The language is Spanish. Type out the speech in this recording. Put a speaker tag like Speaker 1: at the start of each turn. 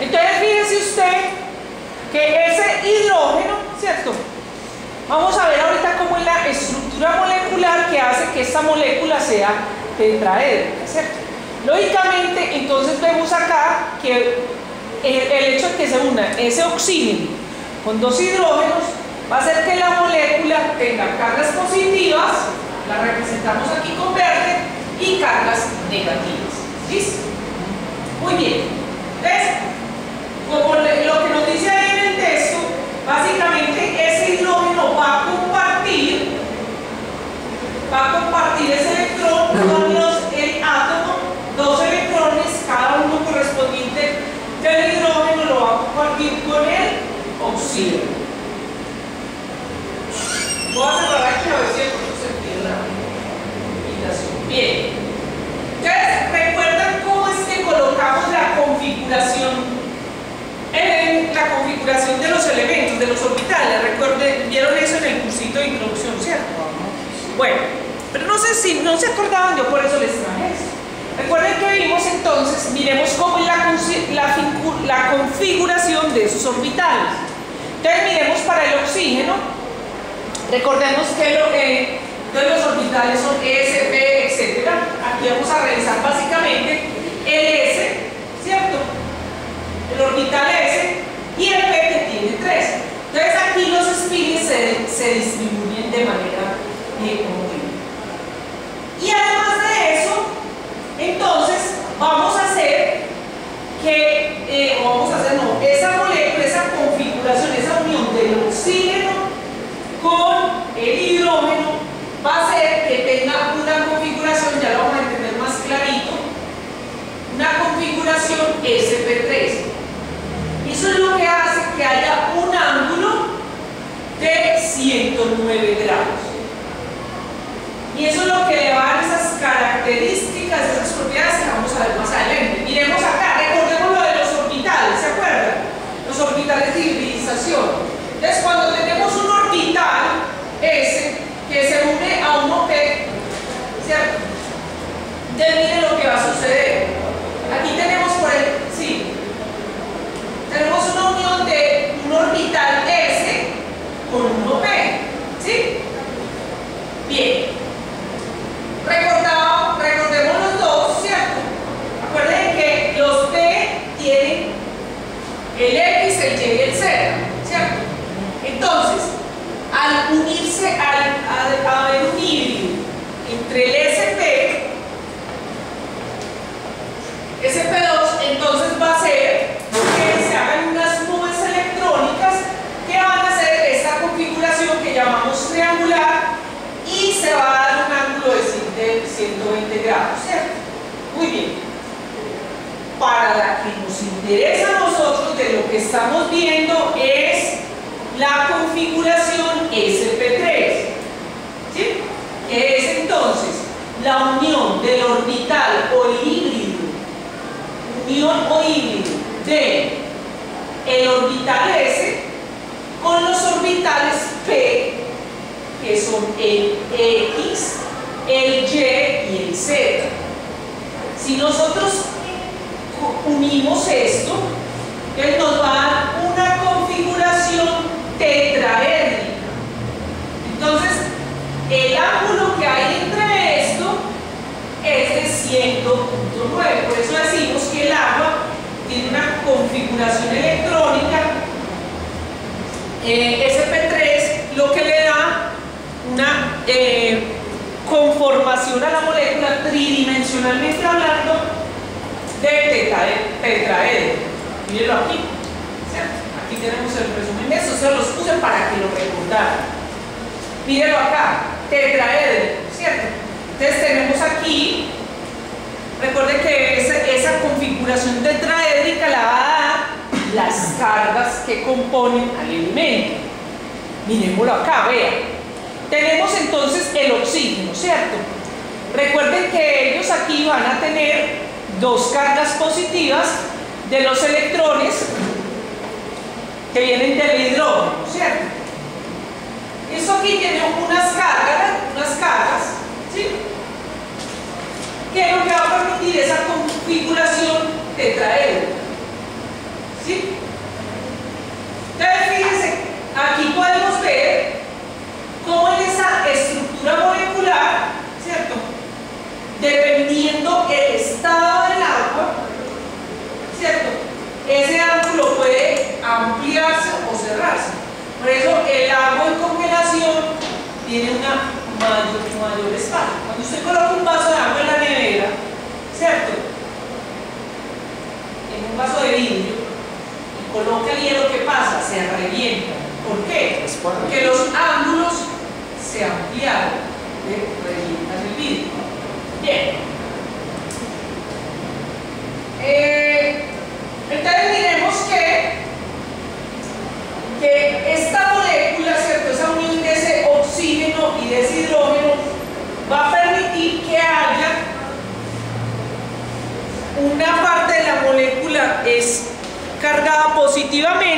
Speaker 1: Entonces fíjese usted que ese hidrógeno, ¿cierto? Vamos a ver ahorita cómo es la estructura molecular que hace que esta molécula sea tetraédrica, ¿cierto? Lógicamente, entonces vemos acá que el hecho de que se una ese oxígeno con dos hidrógenos va a hacer que la molécula tenga cargas positivas, la representamos aquí con verde, y cargas negativas. ¿Listo? Muy bien. ¿Ves? Como lo que nos dice ahí en el texto, básicamente ese hidrógeno va a compartir ese electrón con el átomo, dos electrones, cada uno correspondiente del hidrógeno lo va a compartir con el oxígeno. Voy a separar aquí a ver si hay otro sentido la invitación. Bien. Entonces, ¿recuerdan cómo es que colocamos la configuración de los elementos, de los orbitales? Recuerden, vieron eso en el cursito de introducción, ¿cierto? Bueno, pero no sé si no se acordaban, yo por eso les traje esto. Recuerden que vimos entonces, miremos cómo es la configuración de esos orbitales. Entonces miremos para el oxígeno, recordemos que los orbitales son S, P, etc. Aquí vamos a revisar básicamente el S, ¿cierto? El orbital S y el P que tiene 3. Entonces aquí los spins se distribuyen de manera homogénea. Y además de eso, entonces vamos a hacer que, esa molécula, esa configuración, esa unión del oxígeno con el hidrógeno va a hacer que tenga una configuración, ya lo vamos a entender más clarito, una configuración sp3. Y eso es lo que hace que haya un ángulo de 109 grados. Y eso es lo que le va a dar esas características, esas propiedades que vamos a ver más adelante. Miremos acá, recordemos lo de los orbitales, ¿se acuerdan? Los orbitales de hibridización. Entonces, cuando tenemos un orbital S que se une a un P, ¿cierto? Entonces, miren lo que va a suceder. Aquí tenemos tenemos una unión de un orbital S con un P, ¿sí? Bien. Recordemos los dos, ¿cierto? Acuérdense que los P tienen el X, el Y y el Z, ¿cierto? Entonces, al unirse, al haber un híbrido entre el SP2, entonces va a ser que se hagan unas nubes electrónicas que van a hacer esta configuración que llamamos triangular y se va a dar un ángulo de 120 grados, ¿cierto? Muy bien. Para la que nos interesa a nosotros de lo que estamos viendo es la configuración SP3, ¿sí? Que es entonces la unión del orbital o híbrido, de el orbital S con los orbitales P, que son el X, el Y y el Z. Si nosotros unimos esto, él nos va a dar una configuración tetraédrica. Entonces, el ángulo que hay entre esto es de 100.9. Por eso decimos que el agua tiene una configuración electrónica SP3, lo que le da una conformación a la molécula tridimensionalmente hablando de tetraédrico. Mírenlo aquí, ¿cierto? Aquí tenemos el resumen de eso, se los puse para que lo recordaran. Mírenlo acá, tetraédrico, ¿cierto? Entonces tenemos aquí, recuerden que esa configuración tetraédrica la va a dar las cargas que componen al elemento. Miremoslo acá, vean. Tenemos entonces el oxígeno, ¿cierto? Recuerden que ellos aquí van a tener dos cargas positivas de los electrones que vienen del hidrógeno, ¿cierto? Esto aquí tiene unas cargas, ¿sí? Que es lo que va a permitir esa configuración tetraédrica. ¿Sí? Entonces, fíjense, aquí podemos ver cómo en esa estructura molecular, ¿cierto? Dependiendo el estado del agua, ¿cierto? Ese ángulo puede ampliarse o cerrarse. Por eso el agua en congelación tiene una mayor espacio. Cuando usted coloca un vaso de agua en la nevera, ¿cierto? En un vaso de vidrio, y coloca el hielo, ¿qué pasa? Se revienta. ¿Por qué? Porque los ángulos se ampliaron, revientan el vidrio. Bien. Entonces diremos que esta molécula, ¿cierto? Esa unión de ese oxígeno y de ese hidrógeno va a permitir que haya una parte de la molécula es cargada positivamente